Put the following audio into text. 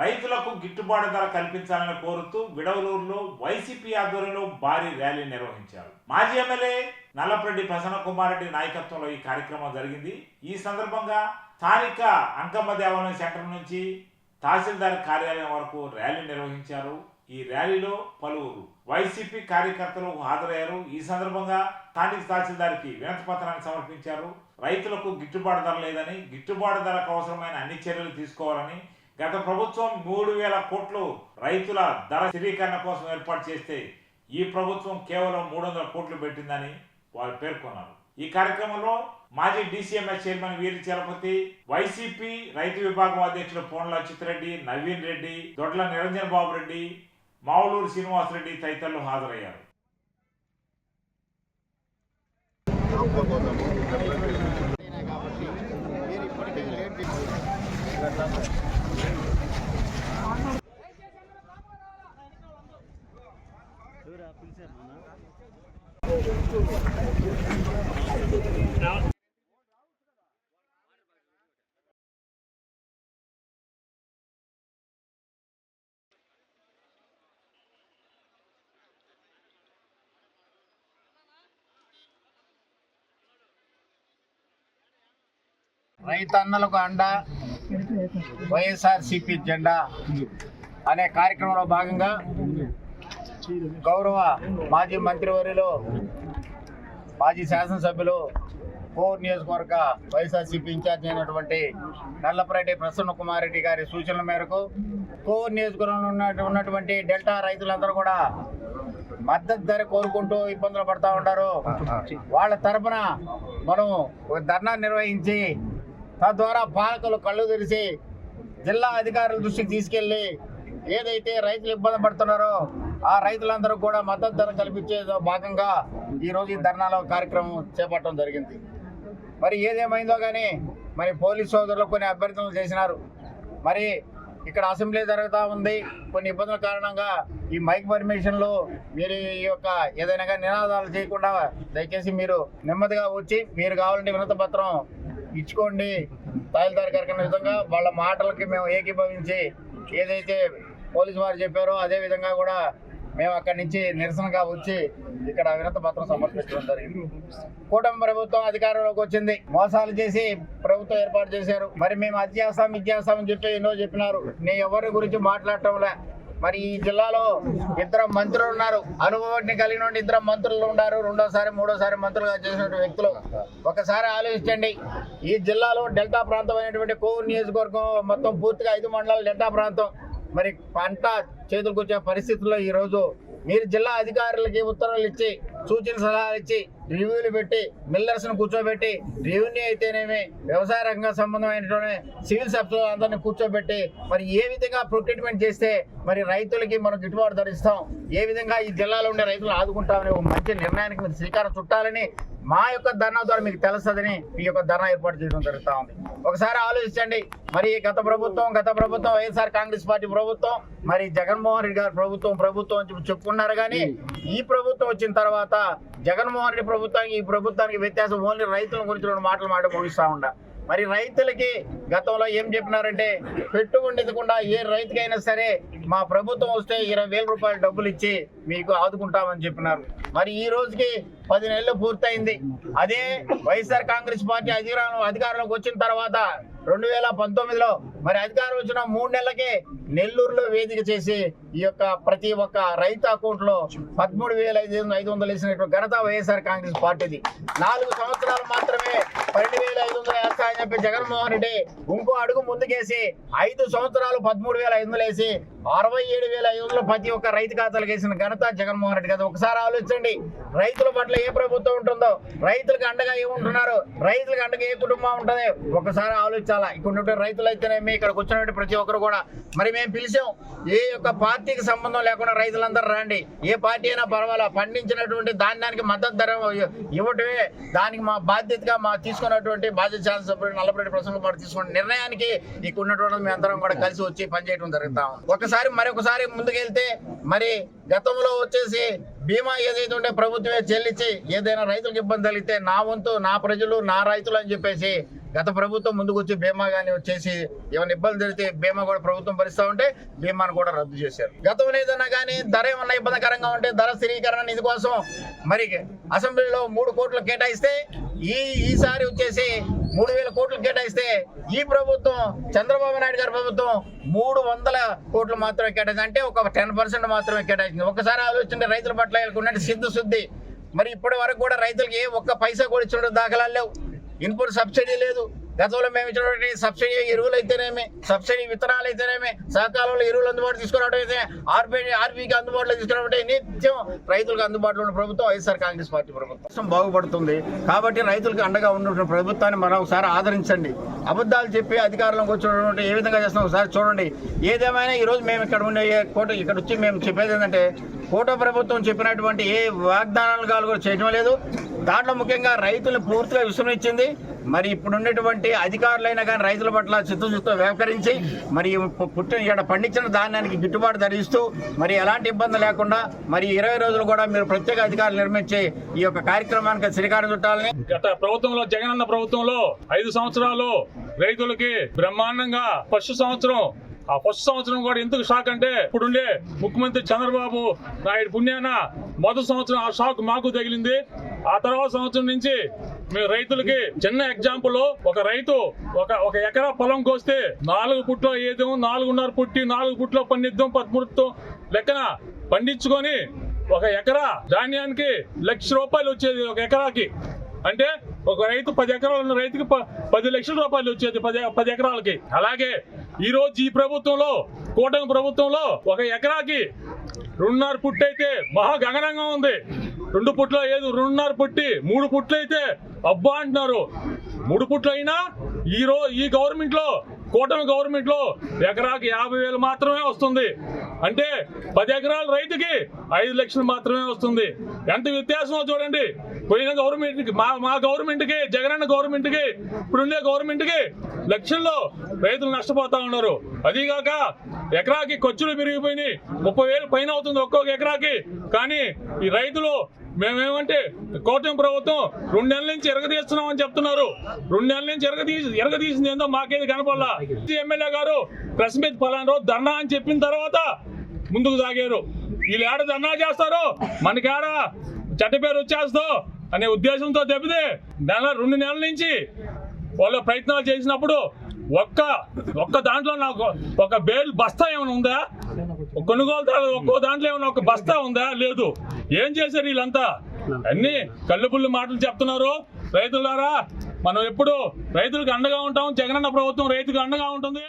రైతులకు గిట్టుబాటు ధర కల్పించాలని కోరుతూ విడవలూరులో వైసీపీ ఆధ్వర్యంలో భారీ ర్యాలీ నిర్వహించారు. మాజీ ఎమ్మెల్యే నల్లపరెడ్డి ప్రసన్న కుమార్ రెడ్డి నాయకత్వంలో ఈ కార్యక్రమం జరిగింది. ఈ సందర్భంగా స్థానిక అంకమ్మ దేవాలయం సెంటర్ నుంచి తహసీల్దార్ కార్యాలయం వరకు ర్యాలీ నిర్వహించారు. ఈ ర్యాలీలో పలువురు వైసీపీ కార్యకర్తలు హాజరయ్యారు. ఈ సందర్భంగా స్థానిక తహసీల్దార్కి వినతి పత్రాన్ని సమర్పించారు. రైతులకు గిట్టుబాటు ధర లేదని, గిట్టుబాటు ధరకు అవసరమైన అన్ని చర్యలు తీసుకోవాలని, గత ప్రభుత్వం 3,000 కోట్లు రైతుల ధర స్థిరీకరణ కోసం ఏర్పాటు చేస్తే ఈ ప్రభుత్వం కేవలం 300 కోట్లు పెట్టిందని వారు పేర్కొన్నారు. ఈ కార్యక్రమంలో మాజీ డీసీఎంఎస్ చైర్మన్ వీరి చలపతి, వైసీపీ రైతు విభాగం అధ్యక్షులు పోన్ల చిత్రెడ్డి, నవీన్ రెడ్డి, దొడ్ల నిరంజన్ బాబు రెడ్డి, మావులూరు శ్రీనివాసరెడ్డి తదితరులు హాజరయ్యారు. రైతన్నలకు అండ వైఎస్ఆర్సీపీ జెండా అనే కార్యక్రమంలో భాగంగా గౌరవ మాజీ మంత్రివర్యులు, మాజీ శాసనసభ్యులు, కోర్ నియోజకవర్గ వైఎస్ఆర్సీపీ ఇన్ఛార్జ్ అయినటువంటి నల్లపరెడ్డి ప్రసన్న కుమార్ రెడ్డి గారి సూచనల మేరకు కోర్ నియోజకవర్గంలో ఉన్నటువంటి డెల్టా రైతులందరూ కూడా మద్దతు ధర కోరుకుంటూ ఇబ్బందులు పడతా ఉంటారు. వాళ్ళ తరఫున మనం ఒక ధర్నా నిర్వహించి తద్వారా పాలకులు కళ్ళు తెరిచి జిల్లా అధికారుల దృష్టికి తీసుకెళ్లి ఏదైతే రైతులు ఇబ్బంది పడుతున్నారో ఆ రైతులందరూ కూడా మద్దతు ధర కల్పించే భాగంగా ఈరోజు ఈ ధర్నాలో కార్యక్రమం చేపట్టడం జరిగింది. మరి ఏదేమైందో కానీ మరి పోలీసు సోదరులు కొన్ని అభ్యర్థనలు చేసినారు. మరి ఇక్కడ అసెంబ్లీ జరుగుతూ ఉంది. కొన్ని ఇబ్బందుల కారణంగా ఈ మైక్ పర్మిషన్లు మీరు ఈ యొక్క ఏదైనా కానీ నినాదాలు చేయకుండా దయచేసి మీరు నెమ్మదిగా వచ్చి మీరు కావాలంటే వినతి పత్రం ఇచ్చుకోండి. తహసీల్దార్ గారికి విధంగా వాళ్ళ మాటలకి మేము ఏకీభవించి ఏదైతే పోలీసు వారు చెప్పారో అదే విధంగా కూడా మేము అక్కడి నుంచి నిరసనగా వచ్చి ఇక్కడ వినతి పత్రం సమర్పించడం జరిగింది. కూటమి ప్రభుత్వం అధికారంలోకి వచ్చింది, మోసాలు చేసి ప్రభుత్వం ఏర్పాటు చేశారు. మరి మేము అది చేస్తాం ఇది చేస్తామని చెప్పి ఎన్నో చెప్పినారు. నేను ఎవరి గురించి మాట్లాడటంలే. మరి ఈ జిల్లాలో 2 మంత్రులు ఉన్నారు, అనుభవాన్ని కలిగిన 2 మంత్రులు ఉన్నారు. రెండోసారి మూడోసారి మంత్రులుగా చేసినటువంటి వ్యక్తులు. ఒకసారి ఆలోచించండి. ఈ జిల్లాలో డెల్టా ప్రాంతం అయినటువంటి కోవూరు నియోజకవర్గం మొత్తం పూర్తిగా 5 మండలాలు డెల్టా ప్రాంతం. మరి పంట చేతులకు వచ్చే పరిస్థితుల్లో ఈరోజు మీరు జిల్లా అధికారులకి ఉత్తర్వులు ఇచ్చి, సూచన సలహాలు ఇచ్చి, రివ్యూలు పెట్టి, మిల్లర్స్ను కూర్చోబెట్టి, రెవెన్యూ అయితేనేమి, వ్యవసాయ రంగ సంబంధమైనటువంటి సివిల్ సబ్సిడీ అందరినీ కూర్చోబెట్టి మరి ఏ విధంగా ప్రొక్యూర్మెంట్ చేస్తే మరి రైతులకి మనం గిట్టుబాటు ధర ఇస్తాం, ఏ విధంగా ఈ జిల్లాలో ఉండే రైతులు ఆదుకుంటామని ఒక మంచి నిర్ణయానికి మీరు శ్రీకారం చుట్టాలని మా యొక్క ధర్నా ద్వారా మీకు తెలుస్తుందని మీ యొక్క ధర్నా ఏర్పాటు చేయడం జరుగుతూ ఉంది. ఒకసారి ఆలోచించండి. మరి గత ప్రభుత్వం వైఎస్ఆర్ కాంగ్రెస్ పార్టీ ప్రభుత్వం, మరి జగన్మోహన్ రెడ్డి గారి ప్రభుత్వం అని చెప్పుకున్నారు. కానీ ఈ ప్రభుత్వం వచ్చిన తర్వాత జగన్మోహన్ రెడ్డి ప్రభుత్వానికి ఈ ప్రభుత్వానికి వ్యత్యాసం ఓన్లీ రైతుల గురించి 2 మాటలు ముగిస్తూ ఉండ. మరి రైతులకి గతంలో ఏం చెప్పినారంటే పెట్టుబడి ఎదకుండా ఏ రైతుకైనా సరే మా ప్రభుత్వం వస్తే 20,000 రూపాయలు డబ్బులు ఇచ్చి మీకు ఆదుకుంటామని చెప్పినారు. మరి ఈ రోజుకి 10 నెలలు పూర్తయింది. అదే వైఎస్ఆర్ కాంగ్రెస్ పార్టీ అధికారంలోకి వచ్చిన తర్వాత 2019లో మరి అధికారం వచ్చిన 3 నెలలకే నెల్లూరులో వేదిక చేసి ఈ యొక్క ప్రతి ఒక్క రైతు అకౌంట్ లో 13,500 వేసినటువంటి ఘనత వైఎస్ఆర్ కాంగ్రెస్ పార్టీది. 4 సంవత్సరాలు మాత్రమే 12,500 వేస్తాయని చెప్పి జగన్మోహన్ రెడ్డి ఇంకో అడుగు ముందుకేసి 5 సంవత్సరాలు 13,500 వేసి 67,500 ప్రతి ఒక్క రైతు ఖాతాలకు వేసిన ఘనత జగన్మోహన్ రెడ్డి కదా. ఒకసారి ఆలోచించండి. రైతుల పట్ల ఏ ప్రభుత్వం ఉంటుందో, రైతులకు అండగా ఏముంటున్నారు, రైతులకు అండగా ఏ కుటుంబం ఉంటుంది ఒకసారి ఆలోచించాలా. ఇక్కడ రైతులు అయితేనేమి, ఇక్కడికి వచ్చినటువంటి ప్రతి ఒక్కరు కూడా మరి మేము పిలిచాం. ఏ యొక్క పార్టీకి సంబంధం లేకుండా రైతులందరూ రండి, ఏ పార్టీ అయినా పర్వాలా, పండించినటువంటి ధాన్యానికి మద్దతు ధర ఇవ్వటమే దానికి మా బాధ్యతగా తీసుకున్నటువంటి బాధ్యత శాసనసభ్యుడు నల్లపరెడ్డి ప్రసన్న కుమార్ తీసుకున్న నిర్ణయానికి ఇక్కడ ఉన్నటువంటి మీ అందరం కూడా కలిసి వచ్చి పనిచేయడం జరుగుతాం. మరొకసారి ముందుకెళ్తే మరి గతంలో వచ్చేసి బీమా ఏదైతే ఉంటే ప్రభుత్వమే చెల్లించి ఏదైనా రైతులకు ఇబ్బంది కలిగితే నా వంతు నా ప్రజలు నా రైతులు అని చెప్పేసి గత ప్రభుత్వం ముందుకు వచ్చి బీమా కానీ వచ్చేసి ఏమైనా ఇబ్బంది జరిగితే బీమా కూడా ప్రభుత్వం భరిస్తూ ఉంటే బీమాను కూడా రద్దు చేశారు. గతంలో ఏదైనా కానీ ధర ఏమన్నా ఇబ్బందికరంగా ఉంటే ధర స్థిరీకరణ నిధి కోసం మరి అసెంబ్లీలో 3 కోట్లు కేటాయిస్తే ఈసారి వచ్చేసి 3,000 కోట్లు కేటాయిస్తే ఈ ప్రభుత్వం చంద్రబాబు నాయుడు గారి ప్రభుత్వం 300 కోట్లు మాత్రమే కేటాయించింది. అంటే ఒక 10% మాత్రమే కేటాయించింది. ఒకసారి ఆలోచించండి, రైతుల పట్ల వీళ్ళకున్నట్టు సిద్ధశుద్ధి. మరి ఇప్పటి వరకు కూడా రైతులకి ఒక్క పైసా కూడా ఇచ్చిన దాఖలాలు లేవు. ఇన్పుట్ సబ్సిడీ లేదు. గతంలో మేము ఇచ్చినటువంటి సబ్సిడీ ఎరువులు అయితేనేమి, సబ్సిడీ విత్తనాలు అయితేనేమి, సహకారంలో ఎరువులు అందుబాటు తీసుకురావడం అయితే ఆర్బీకి అందుబాటులో తీసుకురావడం నిత్యం రైతులకు అందుబాటులో ఉన్న ప్రభుత్వం వైఎస్ఆర్ కాంగ్రెస్ పార్టీ ప్రభుత్వం బాగుపడుతుంది. కాబట్టి రైతులకు అండగా ఉన్న ప్రభుత్వాన్ని మరొకసారి ఆదరించండి. అబద్ధాలు చెప్పి అధికారంలోకి వచ్చినటువంటి ఏ విధంగా చేస్తున్నాం ఒకసారి చూడండి. ఏదేమైనా ఈరోజు మేము ఇక్కడ వచ్చి మేము చెప్పేది ఏంటంటే కోట ప్రభుత్వం చెప్పినటువంటి ఏ వాగ్దానాలు కూడా చేయడం లేదు. దాంట్లో ముఖ్యంగా రైతులను పూర్తిగా విస్మరించింది. మరి ఇప్పుడు ఉన్నటువంటి అధికారులైనా కానీ రైతుల పట్ల చిత్తశుద్ధితో వ్యవహరించి మరి ఇక్కడ పండించిన ధాన్యానికి గిట్టుబాటు ధర ఇస్తూ మరి ఎలాంటి ఇబ్బంది లేకుండా మరి 20 రోజులు కూడా మీరు ప్రత్యేక అధికారులు నిర్మించి ఈ యొక్క కార్యక్రమానికి శ్రీకారం చుట్టాలని. గత ప్రభుత్వంలో జగనన్న ప్రభుత్వంలో 5 సంవత్సరాలు రైతులకి బ్రహ్మాండంగా ఫస్ట్ సంవత్సరం కూడా ఎందుకు షాక్ అంటే ఇప్పుడుండే ముఖ్యమంత్రి చంద్రబాబు నాయుడు పుణ్యాన మొదటి సంవత్సరం ఆ షాక్ మాకు తగిలింది. ఆ తర్వాత సంవత్సరం నుంచి మేము రైతులకి చిన్న ఎగ్జాంపుల్, ఒక రైతు ఒక ఎకరా పొలం కోస్తే 4 పుట్లో ఏదో 4.5 పుట్టి 4 పుట్లో పండిద్దాం 13 లెక్కన పండించుకొని ఒక ఎకరా ధాన్యానికి ₹1,00,000 వచ్చేది ఒక ఎకరాకి. అంటే ఒక రైతు 10 ఎకరాలు ఉన్న రైతుకి ₹10 లక్షల వచ్చేది 10 ఎకరాలకి. అలాగే ఈ రోజు ఈ ప్రభుత్వంలో కూటమి ప్రభుత్వంలో ఒక ఎకరాకి 2.5 పుట్టి అయితే మహా గగనంగా ఉంది. 2 పుట్లో ఏదో 2.5 పుట్టి 3 పుట్లు అయితే అబ్బా అంటున్నారు. 3 పుట్లు అయినా ఈ గవర్నమెంట్ లో కూటమి గవర్నమెంట్ లో ఎకరాకి 50,000 మాత్రమే వస్తుంది. అంటే 10 ఎకరాల రైతుకి 5 లక్షలు మాత్రమే వస్తుంది. ఎంత వ్యత్యాసమో చూడండి. పోయిన గవర్నమెంట్ కి మా గవర్నమెంట్ కి జగనన్న గవర్నమెంట్ కి ఇప్పుడుండే గవర్నమెంట్ కి లక్షల్లో రైతులు నష్టపోతా ఉన్నారు. అదిగాక ఎకరాకి ఖర్చులు పెరిగిపోయినాయి. 30,000 పైన అవుతుంది ఒక్కొక్క ఎకరాకి. కానీ ఈ రైతులు మేమేమంటే కూటమి ప్రభుత్వం 2 నెలల నుంచి ఎరగదీస్తున్నామని చెప్తున్నారు. 2 నెలల నుంచి ఎరగదీసింది ఏందో మాకేది కనపడలా. ఎమ్మెల్యే గారు ప్రెస్ మీట్ పలానా రోజు ధర్నా అని చెప్పిన తర్వాత ముందుకు సాగారు. వీళ్ళు ఏడ ధర్నా చేస్తారో మనకేడ చెడ్డ పేరు వచ్చేస్తో అనే ఉద్దేశంతో తప్పితే 2 నెలల నుంచి వాళ్ళ ప్రయత్నాలు చేసినప్పుడు ఒక్క దాంట్లో నాకు ఒక బేల్ బస్తా ఏమైనా ఉందా? కొనుగోలు ఒక్కో దాంట్లో ఏమైనా ఒక బస్తా ఉందా? లేదు. ఏం చేశారు వీళ్ళంతా? అన్ని కళ్ళుపుల్లి మాటలు చెప్తున్నారు. రైతులారా, మనం ఎప్పుడు రైతులకు అండగా ఉంటాం. జగనన్న ప్రభుత్వం రైతుకు అండగా ఉంటుంది.